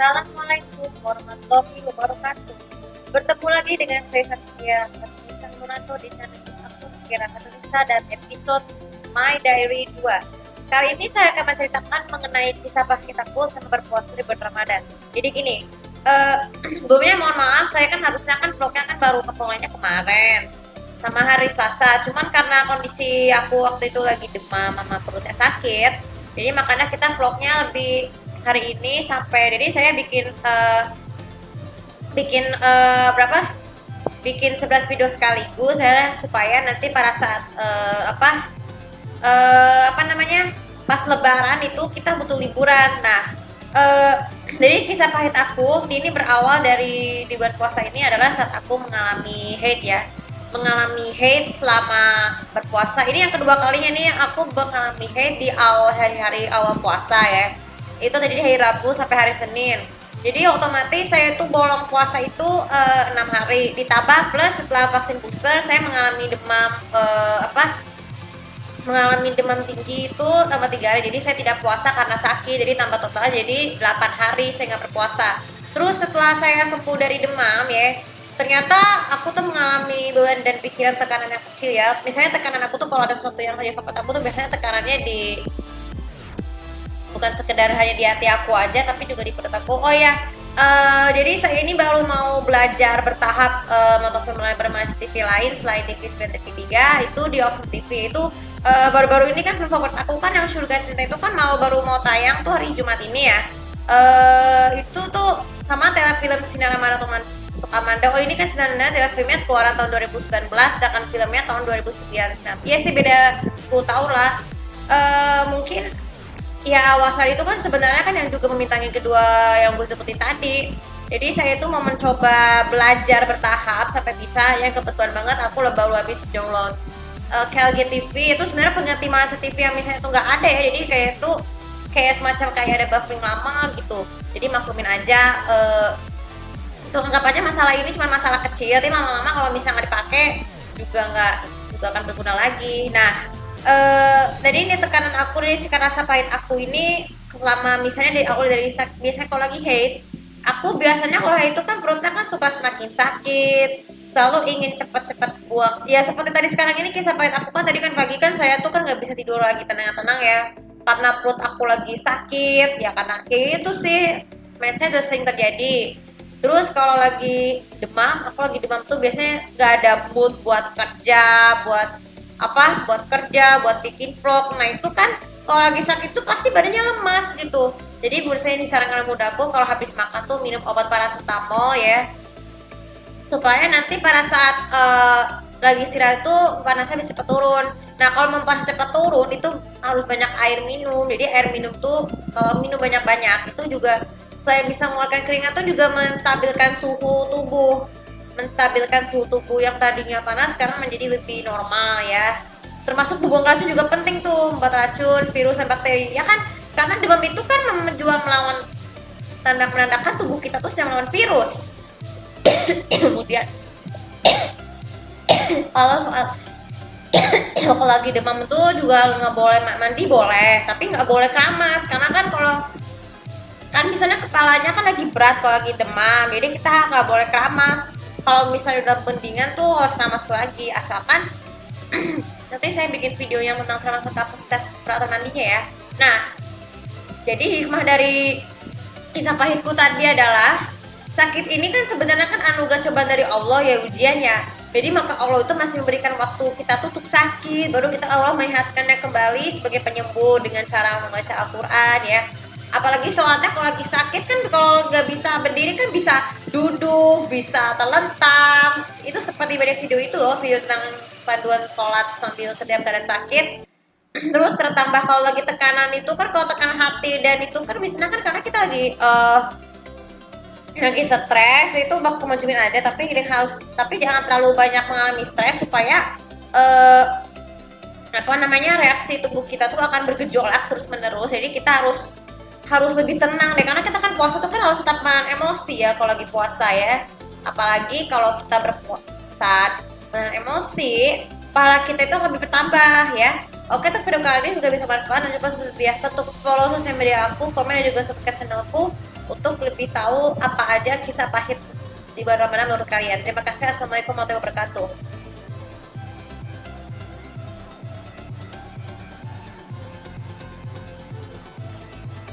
Assalamualaikum warahmatullahi wabarakatuh. Bertemu lagi dengan saya Satria Satria Nuranto di channel YouTube aku Kira Indonesia dan episode My Diary 2. Kali ini saya akan menceritakan mengenai kisah pahit aku sama berpuasa di bulan Ramadan. Jadi gini, sebelumnya mohon maaf, saya kan harusnya kan vlognya kan baru kepulangnya kemarin sama hari Selasa. Cuman karena kondisi aku waktu itu lagi demam sama perutnya sakit, jadi makanya kita vlognya lebih hari ini sampai jadi saya berapa? Bikin 11 video sekaligus saya supaya nanti pada saat apa namanya? Pas lebaran itu kita butuh liburan. Nah, jadi kisah pahit aku ini berawal dari di bulan puasa ini adalah saat aku mengalami hate ya. Mengalami hate selama berpuasa. Ini yang kedua kalinya nih aku mengalami hate di awal hari-hari awal puasa ya. Itu tadi di hari Rabu sampai hari Senin. Jadi otomatis saya tuh bolong puasa itu 6 hari. Ditambah plus setelah vaksin booster saya mengalami demam mengalami demam tinggi itu tambah 3 hari. Jadi saya tidak puasa karena sakit. Jadi tambah total jadi 8 hari saya nggak berpuasa. Terus setelah saya sembuh dari demam ya, ternyata aku tuh mengalami beban dan pikiran tekanan yang kecil ya. Misalnya tekanan aku tuh kalau ada sesuatu yang terjadi ke aku tuh biasanya tekanannya di bukan sekedar hanya di hati aku aja tapi juga di perut aku. Oh ya, jadi saya ini baru mau belajar bertahap nonton film bermain TV lain selain TV Seven TV 3 itu di Awesome TV itu baru-baru ini kan film favorit aku kan yang Surga Cinta itu kan baru mau tayang tuh hari Jumat ini ya. Itu tuh sama telefilm Sinar Amanda untuk Amanda. Oh ini kan sebenarnya telefilmnya keluaran tahun 2019 sedangkan filmnya tahun 2009. Iya sih beda 10 tahun lah. Mungkin ya awal itu kan sebenarnya kan yang juga memintangi kedua yang gue sebutin tadi. Jadi saya itu mau mencoba belajar bertahap sampai bisa. Yang kebetulan banget aku baru habis download KLG TV itu sebenarnya pengganti Malasa TV yang misalnya itu nggak ada ya. Jadi kayak itu kayak semacam kayak ada buffering lama gitu. Jadi maklumin aja. Itu anggap aja masalah ini cuma masalah kecil. Tapi lama-lama kalau misalnya nggak dipakai juga akan berguna lagi. Nah. Tadi ini tekanan aku dari sikap rasa pahit aku ini selama misalnya dari biasanya kalau lagi hate aku biasanya kalau hate itu kan perutnya kan suka semakin sakit selalu ingin cepet-cepet buang ya seperti tadi sekarang ini kisah pahit aku kan tadi kan pagi kan saya tuh kan nggak bisa tidur lagi tenang-tenang ya karena perut aku lagi sakit ya karena kayak itu sih mindset udah sering terjadi. Terus kalau lagi demam aku lagi demam tuh biasanya nggak ada mood buat kerja buat kerja, buat bikin vlog. Nah itu kan kalau lagi sakit tuh pasti badannya lemas gitu. Jadi menurut saya disarankan mudaku kalau habis makan tuh minum obat paracetamol ya. Supaya nanti pada saat lagi istirahat itu panasnya bisa cepat turun. Nah kalau mau panas cepat turun itu harus banyak air minum. Jadi air minum tuh kalau minum banyak-banyak itu juga selain bisa mengeluarkan keringat tuh juga menstabilkan suhu tubuh. Menstabilkan suhu tubuh yang tadinya panas sekarang menjadi lebih normal ya. Termasuk buang racun juga penting tuh, buat racun, virus dan bakteri. Ya kan karena demam itu kan melawan tanda menandakan tubuh kita tuh sedang melawan virus. Kemudian kalau soal kalau lagi demam itu juga nggak boleh mandi boleh, tapi nggak boleh keramas karena kan kalau kan misalnya kepalanya kan lagi berat kalau lagi demam, jadi kita nggak boleh keramas. Kalau misalnya udah pendingan tuh harus keramas lagi asalkan nanti saya bikin video yang tentang kapasitas peralatan mandinya ya. Nah jadi hikmah dari kisah pahitku tadi adalah sakit ini kan sebenarnya kan anugerah cobaan dari Allah ya ujiannya. Jadi maka Allah itu masih memberikan waktu kita tuh untuk sakit baru kita Allah menyehatkannya kembali sebagai penyembuh dengan cara membaca Al-Quran ya. Apalagi sholatnya kalau lagi sakit kan kalau nggak bisa berdiri kan bisa duduk, bisa telentang. Itu seperti pada video itu loh, video tentang panduan sholat sambil dalam keadaan sakit. Terus tertambah kalau lagi tekanan itu kan kalau tekanan hati dan itu kan misalnya kan karena kita lagi stres itu bakal munculin ada tapi jangan terlalu banyak mengalami stres supaya reaksi tubuh kita tuh akan bergejolak terus menerus. Jadi kita harus lebih tenang deh karena kita kan puasa tuh kan harus tetap menahan emosi ya kalau lagi puasa ya. Apalagi kalau kita berpuasa menahan emosi, pahala kita itu lebih bertambah ya. Oke, tuh video kali ini sudah bisa bermanfaat dan juga seperti biasa untuk follow sosial media aku, komen dan juga subscribe channelku untuk lebih tahu apa aja kisah pahit di bulan Ramadan menurut kalian. Terima kasih. Assalamualaikum warahmatullahi wabarakatuh.